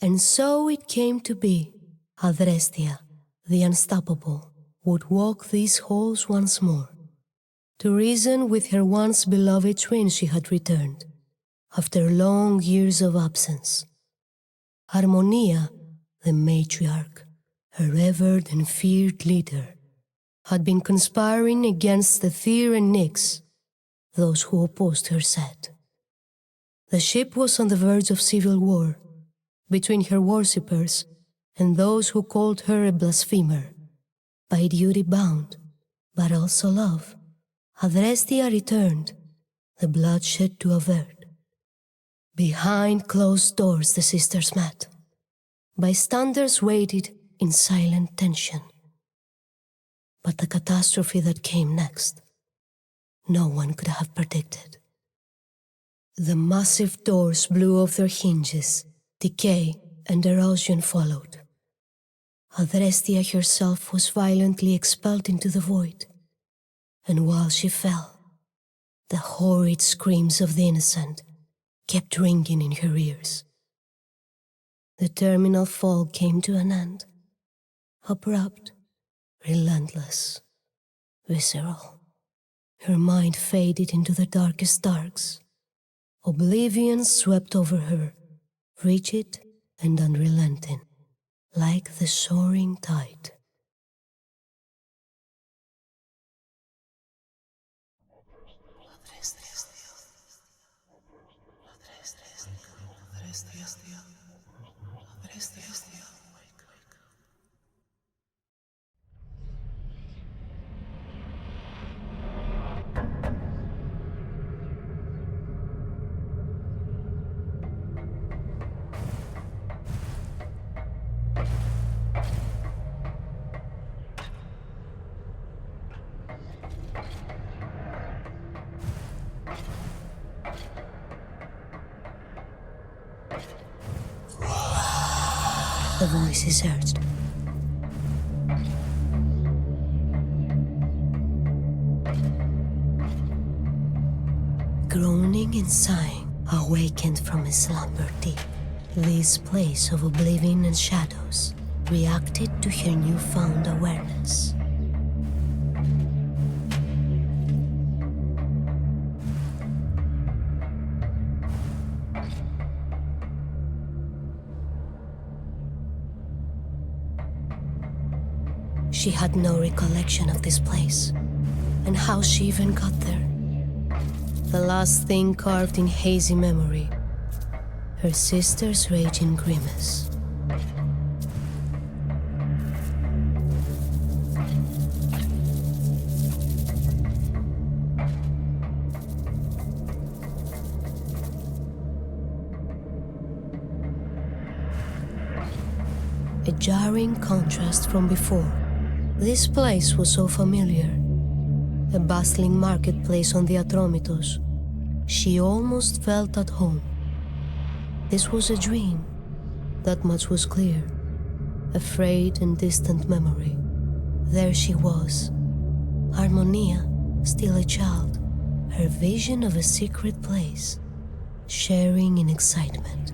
And so it came to be. Adrestia, the unstoppable, would walk these halls once more. To reason with her once beloved twin she had returned, after long years of absence. Harmonia, the matriarch, her revered and feared leader, had been conspiring against the Tyr and Nyx, those who opposed her set. The ship was on the verge of civil war, between her worshippers and those who called her a blasphemer, by duty bound, but also love. Adrestia returned, the bloodshed to avert. Behind closed doors the sisters met. Bystanders waited in silent tension. But the catastrophe that came next, no one could have predicted. The massive doors blew off their hinges, decay and erosion followed. Adrestia herself was violently expelled into the void, and while she fell, the horrid screams of the innocent kept ringing in her ears. The terminal fall came to an end, abrupt, relentless, visceral. Her mind faded into the darkest darks. Oblivion swept over her, rigid and unrelenting, like the soaring tide. The voices urged. Groaning and sighing, awakened from a slumber deep, this place of oblivion and shadows reacted to her newfound awareness. She had no recollection of this place, and how she even got there. The last thing carved in hazy memory, her sister's raging grimace. A jarring contrast from before. This place was so familiar. A bustling marketplace on the Atromitos. She almost felt at home. This was a dream. That much was clear. A frayed and distant memory. There she was. Harmonia, still a child. Her vision of a secret place. Sharing in excitement.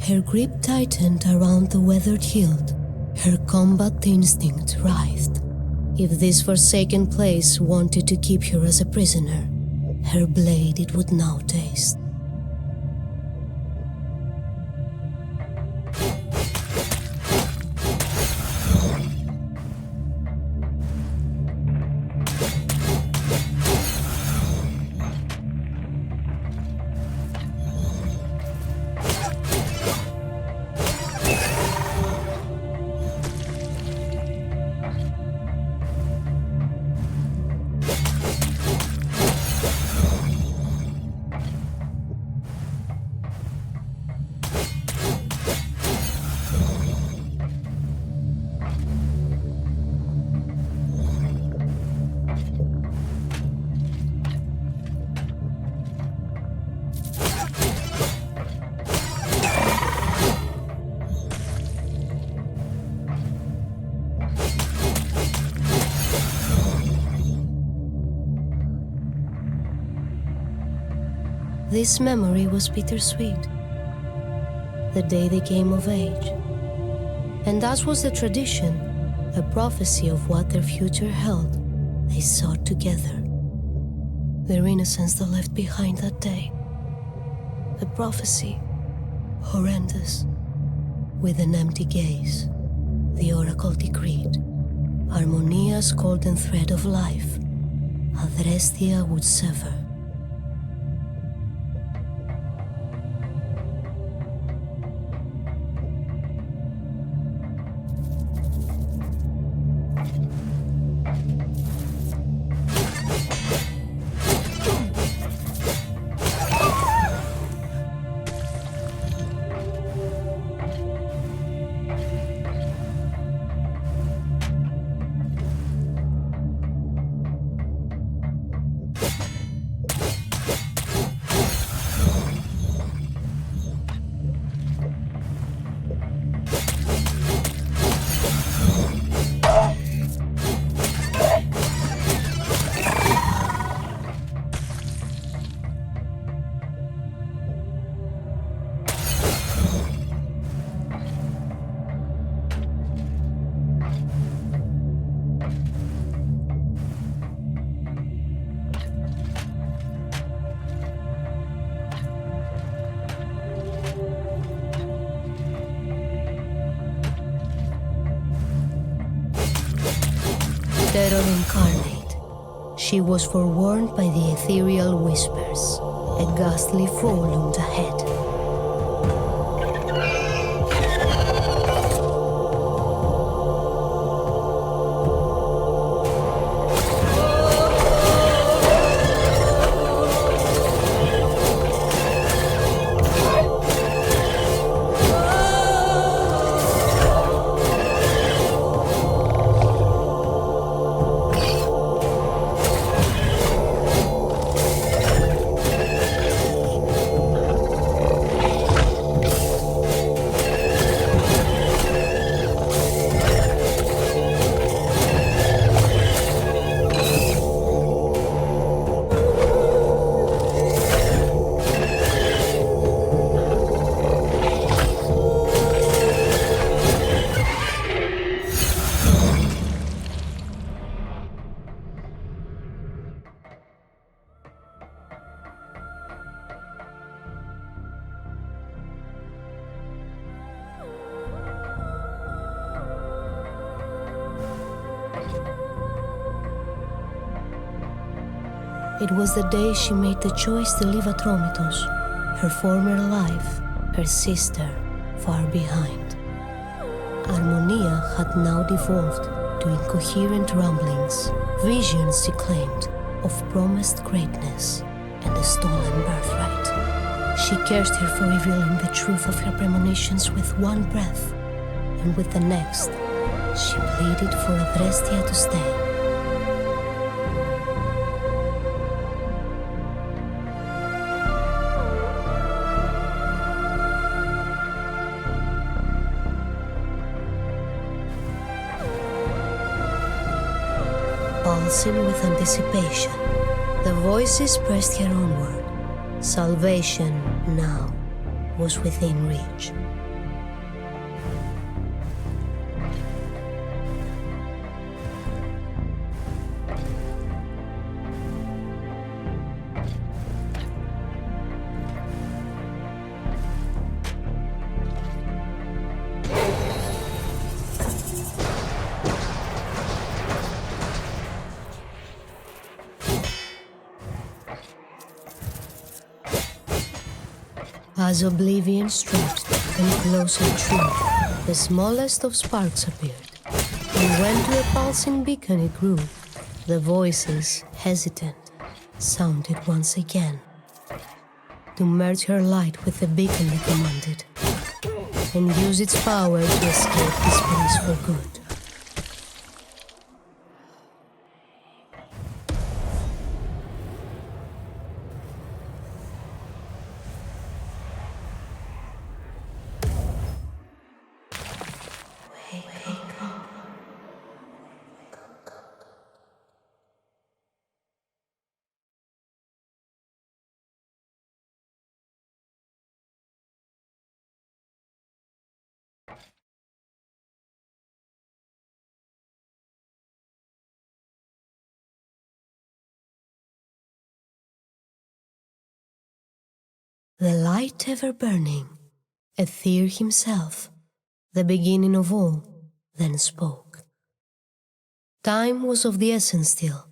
Her grip tightened around the weathered hilt. Her combat instinct writhed. If this forsaken place wanted to keep her as a prisoner, her blade it would now taste. This memory was bittersweet. The day they came of age. And as was the tradition, a prophecy of what their future held, they sought together. Their innocence they left behind that day. The prophecy, horrendous. With an empty gaze, the oracle decreed, Harmonia's golden thread of life, Adrestia would sever. Terror incarnate, she was forewarned by the ethereal whispers. A ghastly foe loomed ahead. It was the day she made the choice to leave Atromitos, her former life, her sister, far behind. Harmonia had now devolved to incoherent ramblings, visions she claimed of promised greatness and a stolen birthright. She cursed her for revealing the truth of her premonitions with one breath, and with the next, she pleaded for Adrestia to stay. Pulsing with anticipation, the voices pressed her onward. Salvation now was within reach. As oblivion stretched and closer drew, the smallest of sparks appeared, and when to a pulsing beacon it grew, the voices, hesitant, sounded once again. To merge her light with the beacon they commanded, and use its power to escape this place for good. the light ever burning, Aether himself, the beginning of all, then spoke. Time was of the essence still,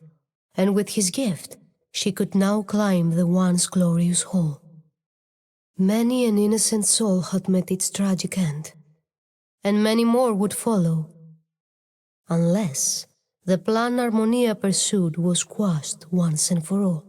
and with his gift she could now climb the once glorious hall. Many an innocent soul had met its tragic end, and many more would follow, unless the plan Harmonia pursued was quashed once and for all.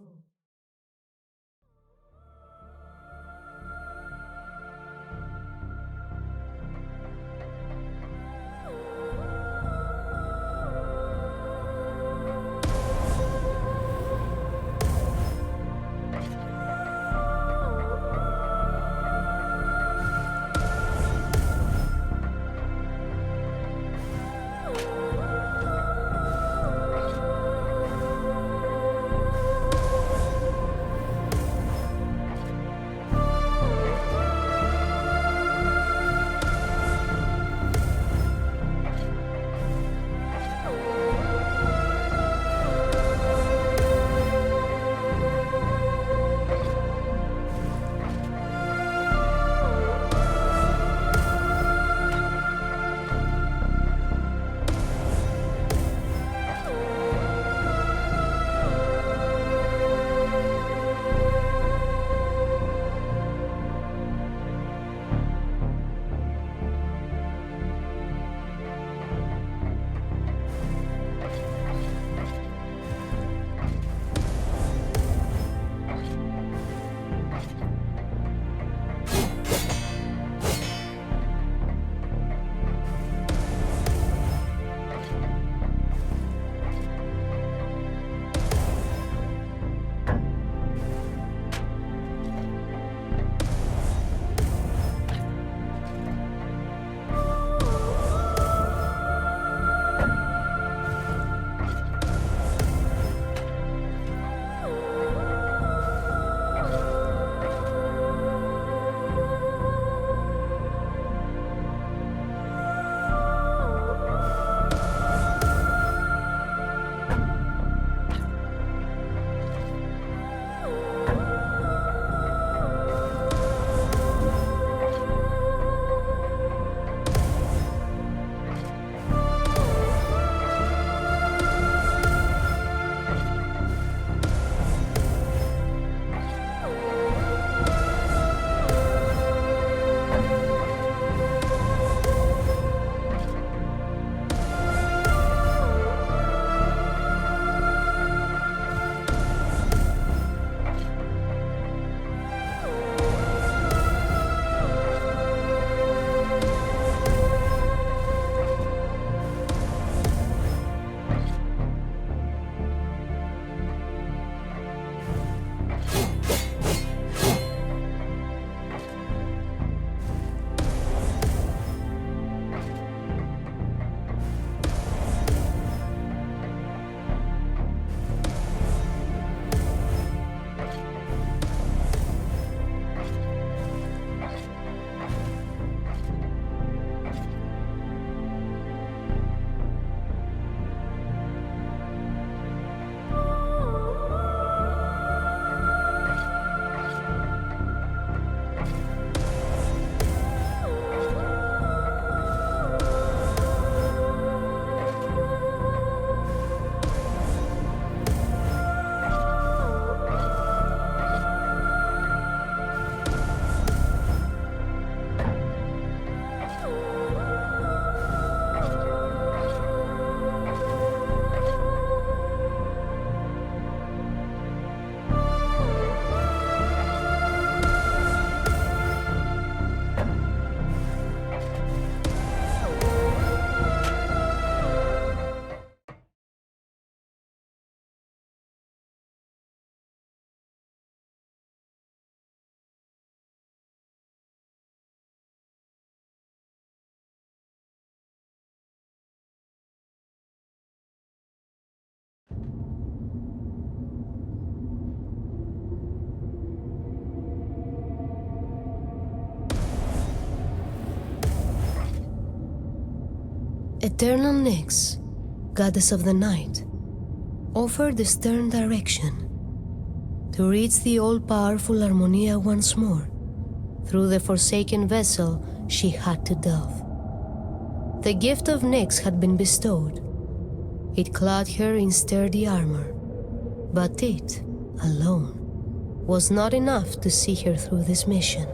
Eternal Nyx, goddess of the night, offered the stern direction to reach the all-powerful Harmonia once more. through the forsaken vessel she had to delve. The gift of Nyx had been bestowed. It clad her in sturdy armor, but it, alone, was not enough to see her through this mission.